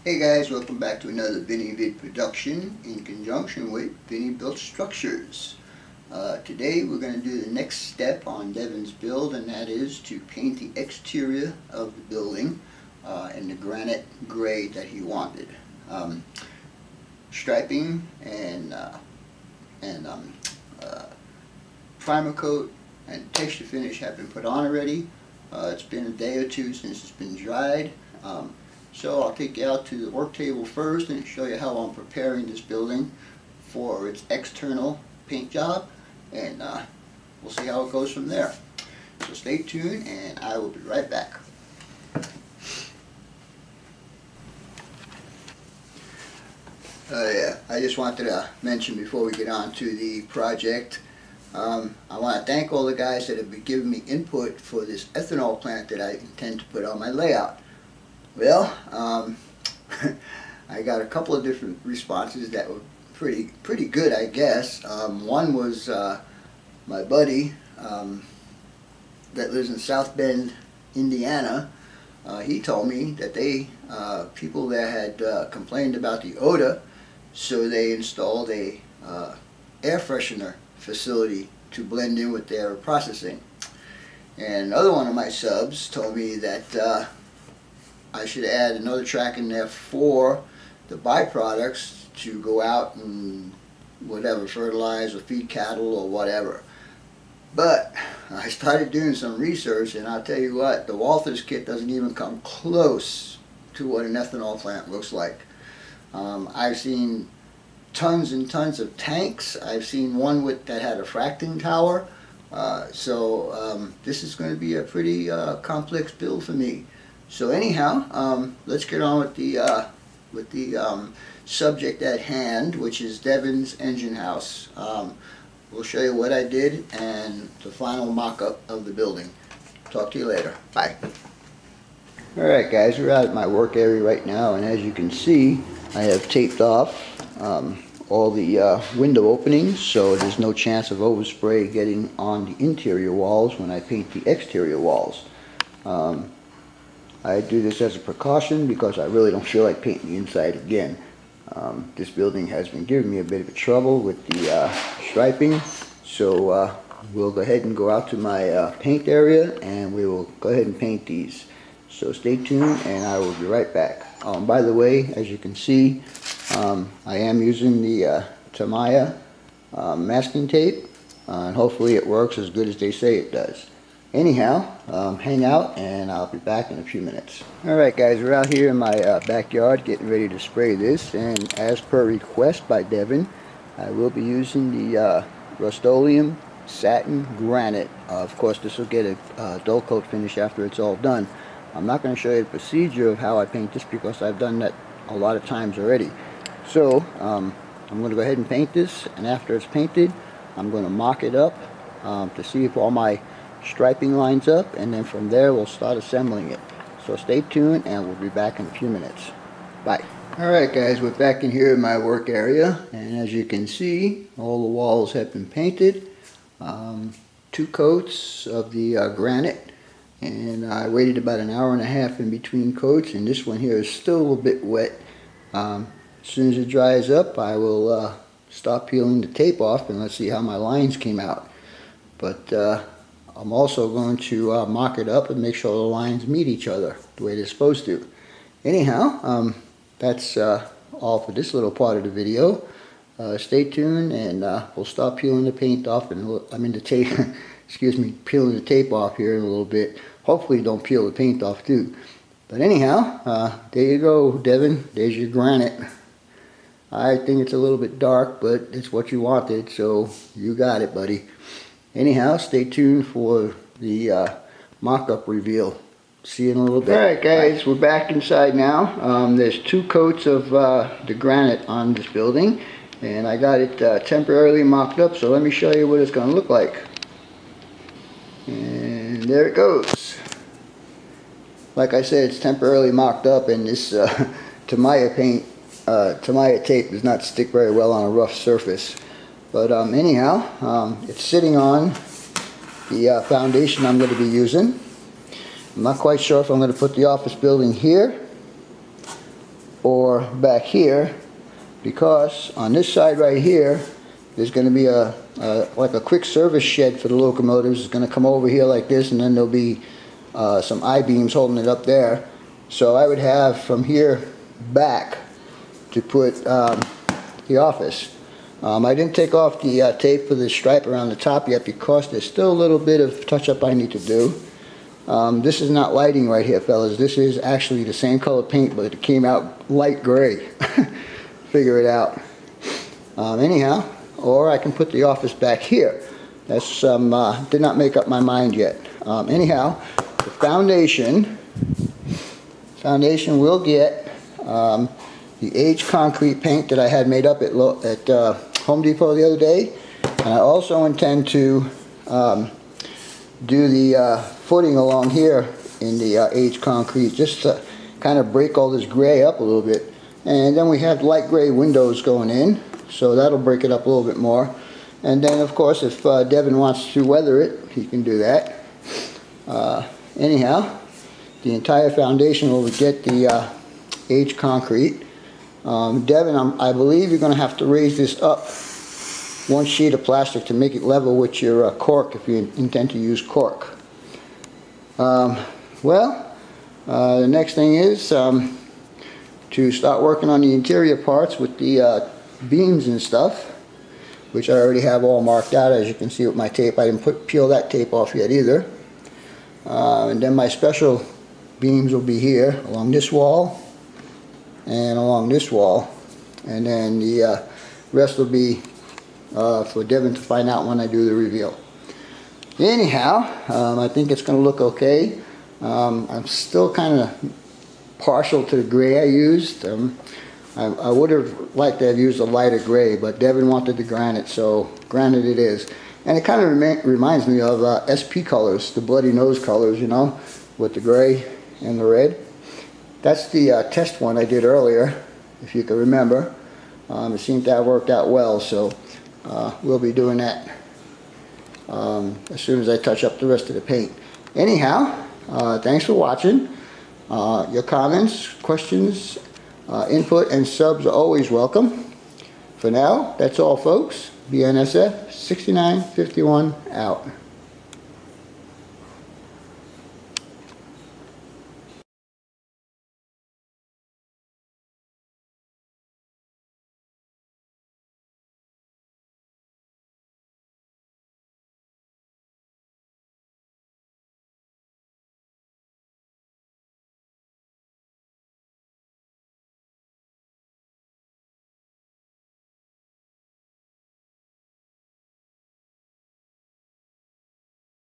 Hey guys, welcome back to another Vinny Vid production in conjunction with Vinny Built Structures. Today we're going to do the next step on Devin's build, and that is to paint the exterior of the building in the granite gray that he wanted. Striping and primer coat and texture finish have been put on already. It's been a day or two since it's been dried. So I'll take you out to the work table first and show you how I'm preparing this building for its external paint job, and we'll see how it goes from there. So stay tuned and I will be right back. Yeah, I just wanted to mention before we get on to the project, I want to thank all the guys that have been giving me input for this ethanol plant that I intend to put on my layout. Well, I got a couple of different responses that were pretty good, I guess. One was my buddy that lives in South Bend, Indiana. He told me that people there had complained about the odor, so they installed a air freshener facility to blend in with their processing. And another one of my subs told me that I should add another track in there for the byproducts to go out and whatever, fertilize or feed cattle or whatever. But I started doing some research, and I'll tell you what, the Walthers kit doesn't even come close to what an ethanol plant looks like. I've seen tons and tons of tanks. I've seen one that had a fracking tower. So this is going to be a pretty complex build for me. So anyhow, let's get on with the subject at hand, which is Devin's engine house. We'll show you what I did and the final mock-up of the building. Talk to you later. Bye. Alright guys, we're out at my work area right now, and as you can see, I have taped off all the window openings, so there's no chance of overspray getting on the interior walls when I paint the exterior walls. I do this as a precaution because I really don't feel like painting the inside again. This building has been giving me a bit of trouble with the striping, so we'll go ahead and go out to my paint area and we will go ahead and paint these. So stay tuned and I will be right back. By the way, as you can see, I am using the Tamiya masking tape, and hopefully it works as good as they say it does. Anyhow, hang out and I'll be back in a few minutes. Alright guys, we're out here in my backyard getting ready to spray this, and as per request by Devin, I will be using the Rust-Oleum Satin Granite. Of course, this will get a dull coat finish after it's all done. I'm not going to show you the procedure of how I paint this because I've done that a lot of times already. So, I'm going to go ahead and paint this, and after it's painted, I'm going to mock it up to see if all my striping lines up, and then from there we'll start assembling it. So stay tuned and we'll be back in a few minutes. Bye. Alright guys, we're back in here in my work area, and as you can see, all the walls have been painted. 2 coats of the granite, and I waited about an hour and a half in between coats, and this one here is still a little bit wet. As soon as it dries up, I will stop peeling the tape off and let's see how my lines came out. But I'm also going to mock it up and make sure the lines meet each other the way they're supposed to. Anyhow, that's all for this little part of the video. Stay tuned and we'll start peeling the paint off, and the tape, excuse me, peeling the tape off here in a little bit. Hopefully don't peel the paint off too. But anyhow, there you go, Devin. There's your granite. I think it's a little bit dark, but it's what you wanted, so you got it, buddy. Anyhow, stay tuned for the mock-up reveal. See you in a little bit. Alright guys, we're back inside now. There's 2 coats of the granite on this building, and I got it temporarily mocked up, so let me show you what it's going to look like. And there it goes. Like I said, it's temporarily mocked up, and this Tamiya tape does not stick very well on a rough surface. But anyhow, it's sitting on the foundation I'm going to be using. I'm not quite sure if I'm going to put the office building here or back here, because on this side right here there's going to be like a quick service shed for the locomotives. It's going to come over here like this, and then there'll be some I-beams holding it up there. So I would have from here back to put the office. I didn't take off the tape for the stripe around the top yet because there's still a little bit of touch-up I need to do. This is not lighting right here, fellas. This is actually the same color paint, but it came out light gray. Figure it out. Anyhow, or I can put the office back here. That's did not make up my mind yet. Anyhow, the foundation will get the Age concrete paint that I had made up at Home Depot the other day, and I also intend to do the footing along here in the Age concrete, just to kind of break all this gray up a little bit. And then we have light gray windows going in, so that'll break it up a little bit more. And then of course if Devin wants to weather it, he can do that. Anyhow, the entire foundation will get the Age concrete. Devin, I believe you're going to have to raise this up one sheet of plastic to make it level with your cork if you intend to use cork. The next thing is to start working on the interior parts with the beams and stuff, which I already have all marked out, as you can see with my tape. I didn't peel that tape off yet either. And then my special beams will be here along this wall and along this wall, and then the rest will be for Devin to find out when I do the reveal. Anyhow, I think it's going to look okay. I'm still kind of partial to the gray I used. I would have liked to have used a lighter gray, but Devin wanted the granite, so granite it is. And it kind of reminds me of SP colors, the bloody nose colors, you know, with the gray and the red. That's the test one I did earlier, if you can remember. It seemed to have worked out well, so we'll be doing that as soon as I touch up the rest of the paint. Anyhow, thanks for watching. Your comments, questions, input, and subs are always welcome. For now, that's all, folks. BNSF 6951 out.